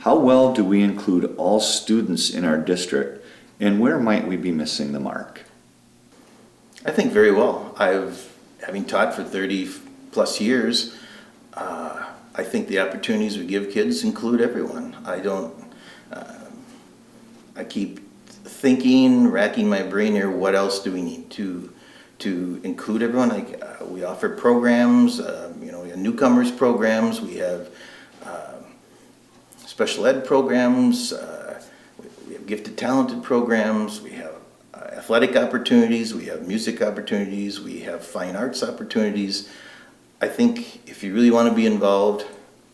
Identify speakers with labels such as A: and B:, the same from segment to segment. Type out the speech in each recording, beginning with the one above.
A: How well do we include all students in our district, and where might we be missing the mark?
B: I think very well. Having taught for 30 plus years, I think the opportunities we give kids include everyone. I keep thinking, racking my brain here, what else do we need to include everyone? We offer programs, we have newcomers programs, we have special ed programs, we have gifted talented programs, we have athletic opportunities, we have music opportunities, we have fine arts opportunities. I think if you really want to be involved,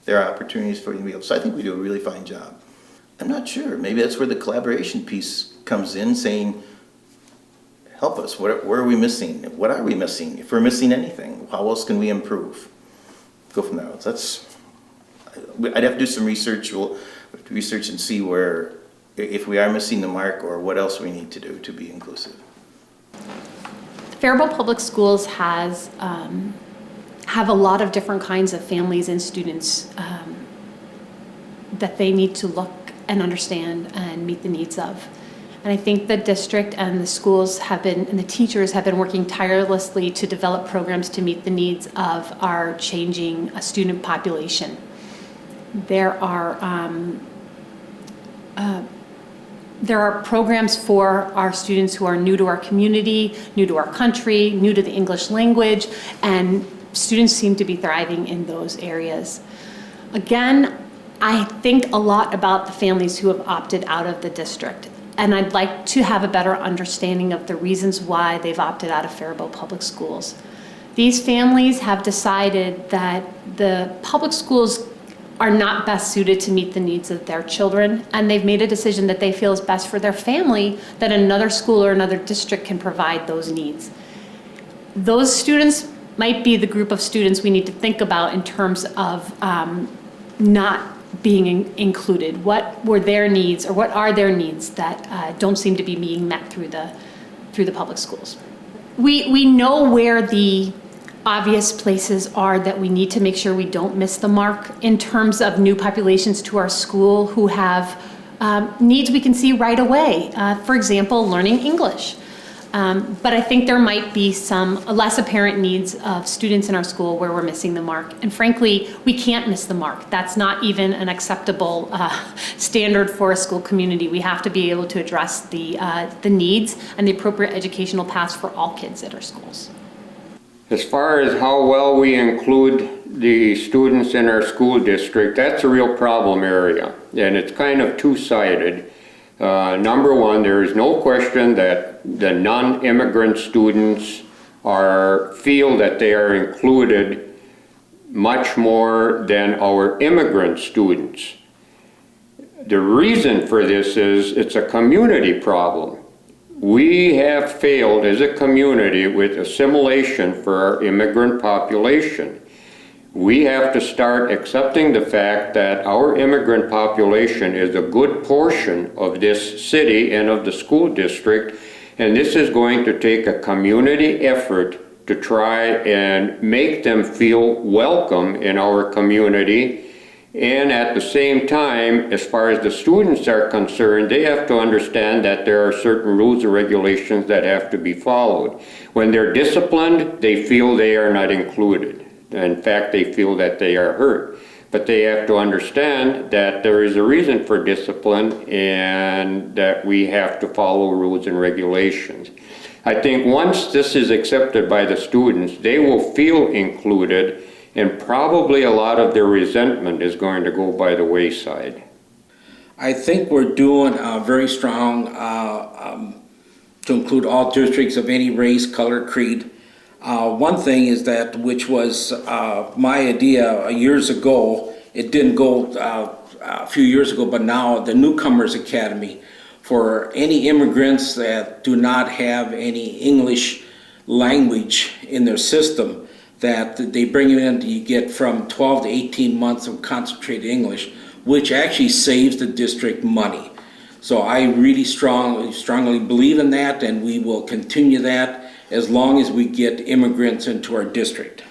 B: there are opportunities for you to be able. So I think we do a really fine job. I'm not sure. Maybe that's where the collaboration piece comes in, saying, help us. Where are we missing? What are we missing? If we're missing anything, how else can we improve? Go from there. I'd have to do some research. We'll have to research and see where, if we are missing the mark, or what else we need to do to be inclusive.
C: Faribault Public Schools have a lot of different kinds of families and students that they need to look and understand and meet the needs of. And I think the district and the schools and the teachers have been working tirelessly to develop programs to meet the needs of our changing student population. There are programs for our students who are new to our community, new to our country, new to the English language, and students seem to be thriving in those areas. Again, I think a lot about the families who have opted out of the district, and I'd like to have a better understanding of the reasons why they've opted out of Faribault Public Schools. These families have decided that the public schools are not best suited to meet the needs of their children, and they've made a decision that they feel is best for their family, that another school or another district can provide those needs. Those students might be the group of students we need to think about in terms of not being included. What were their needs, or what are their needs that don't seem to be being met through the public schools? We know where the obvious places are that we need to make sure we don't miss the mark in terms of new populations to our school who have needs we can see right away. For example, learning English. But I think there might be some less apparent needs of students in our school where we're missing the mark. And frankly, we can't miss the mark. That's not even an acceptable standard for a school community. We have to be able to address the needs and the appropriate educational paths for all kids at our schools.
D: As far as how well we include the students in our school district, that's a real problem area. And it's kind of two-sided. Number one, there is no question that the non-immigrant students feel that they are included much more than our immigrant students. The reason for this is it's a community problem. We have failed as a community with assimilation for our immigrant population. We have to start accepting the fact that our immigrant population is a good portion of this city and of the school district, and this is going to take a community effort to try and make them feel welcome in our community. And at the same time, as far as the students are concerned, they have to understand that there are certain rules and regulations that have to be followed. When they're disciplined, they feel they are not included. In fact, they feel that they are hurt. But they have to understand that there is a reason for discipline and that we have to follow rules and regulations. I think once this is accepted by the students, they will feel included, and probably a lot of their resentment is going to go by the wayside.
E: I think we're doing very strong to include all districts of any race, color, creed. One thing is that, which was my idea years ago, it didn't go a few years ago, but now the Newcomers Academy for any immigrants that do not have any English language in their system, that they bring you in, you get from 12 to 18 months of concentrated English, which actually saves the district money. So I really strongly believe in that, and we will continue that as long as we get immigrants into our district.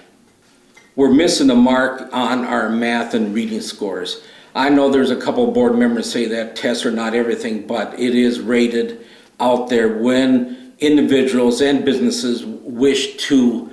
E: We're missing the mark on our math and reading scores. I know there's a couple of board members say that tests are not everything, but it is rated out there when individuals and businesses wish to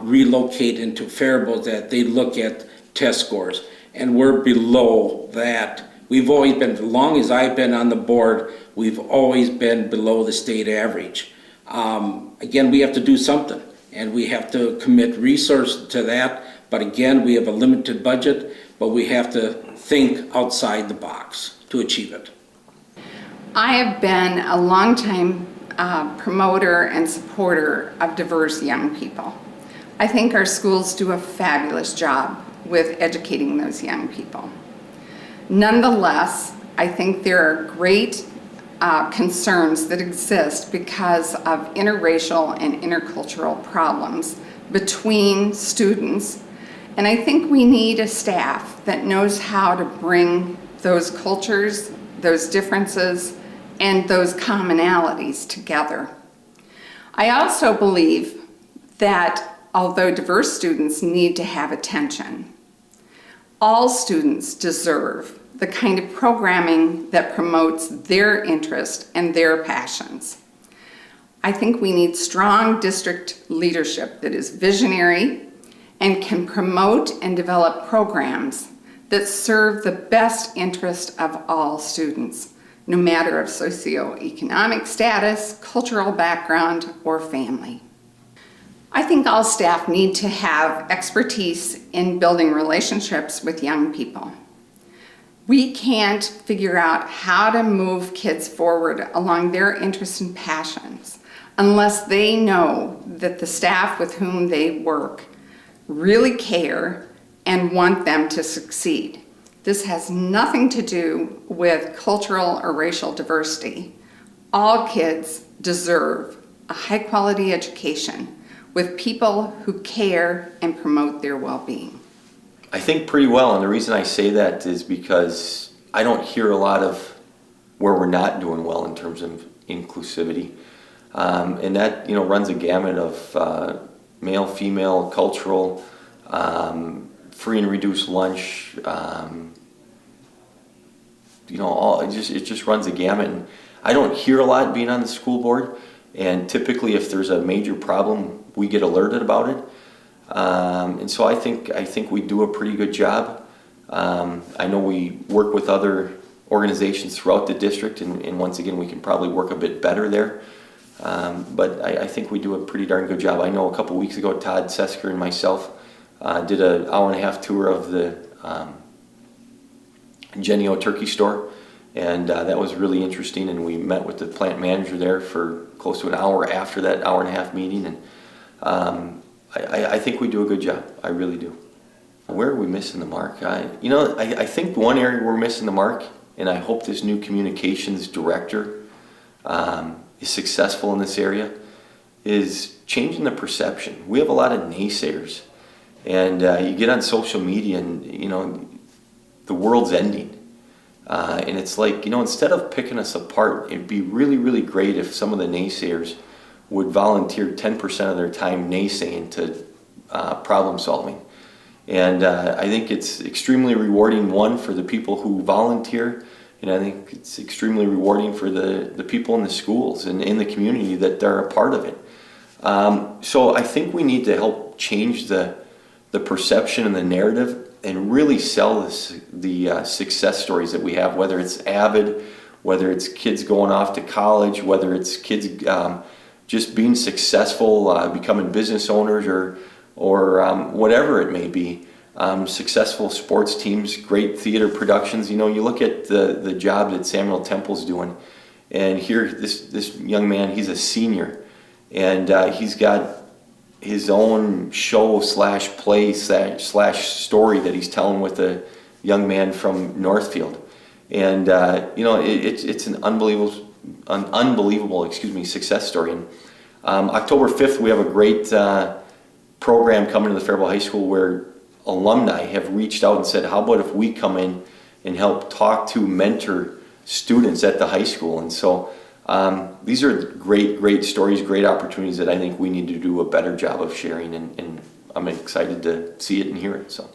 E: relocate into Faribault, that they look at test scores. And we're below that. We've always been, as long as I've been on the board, we've always been below the state average. Again, we have to do something, and we have to commit resources to that. But again, we have a limited budget, but we have to think outside the box to achieve it.
F: I have been a longtime promoter and supporter of diverse young people. I think our schools do a fabulous job with educating those young people. Nonetheless, I think there are great concerns that exist because of interracial and intercultural problems between students. And I think we need a staff that knows how to bring those cultures, those differences, and those commonalities together. I also believe that although diverse students need to have attention, all students deserve the kind of programming that promotes their interest and their passions. I think we need strong district leadership that is visionary and can promote and develop programs that serve the best interest of all students, no matter of socioeconomic status, cultural background, or family. I think all staff need to have expertise in building relationships with young people. We can't figure out how to move kids forward along their interests and passions unless they know that the staff with whom they work really care and want them to succeed. This has nothing to do with cultural or racial diversity. All kids deserve a high-quality education with people who care and promote their well-being.
B: I think pretty well, and the reason I say that is because I don't hear a lot of where we're not doing well in terms of inclusivity. And that, runs a gamut of male, female, cultural, free and reduced lunch, it just runs a gamut. And I don't hear a lot being on the school board, and typically if there's a major problem, we get alerted about it. And so I think we do a pretty good job. I know we work with other organizations throughout the district, and once again, we can probably work a bit better there. But I think we do a pretty darn good job. I know a couple weeks ago, Todd Sesker and myself did an hour-and-a-half tour of the Genio Turkey Store, and that was really interesting, and we met with the plant manager there for close to an hour after that hour-and-a-half meeting, and I think we do a good job. I really do. Where are we missing the mark? I think one area we're missing the mark, and I hope this new communications director is successful in this area, is changing the perception. We have a lot of naysayers, and you get on social media and, the world's ending. And it's like, instead of picking us apart, it'd be really, really great if some of the naysayers would volunteer 10% of their time naysaying to problem solving. And I think it's extremely rewarding, one, for the people who volunteer, and I think it's extremely rewarding for the people in the schools and in the community that they're a part of it. So I think we need to help change the perception and the narrative and really sell the success stories that we have, whether it's Avid, whether it's kids going off to college, whether it's kids just being successful, becoming business owners, or whatever it may be. Successful sports teams, great theater productions. You look at the job that Samuel Temple's doing, and here this young man, he's a senior, and he's got his own show / play / story that he's telling with a young man from Northfield, and it's an unbelievable success story. And October 5th, we have a great program coming to the Faribault High School where alumni have reached out and said, how about if we come in and help talk to, mentor students at the high school? And so these are great stories, great opportunities that I think we need to do a better job of sharing, and I'm excited to see it and hear it. So.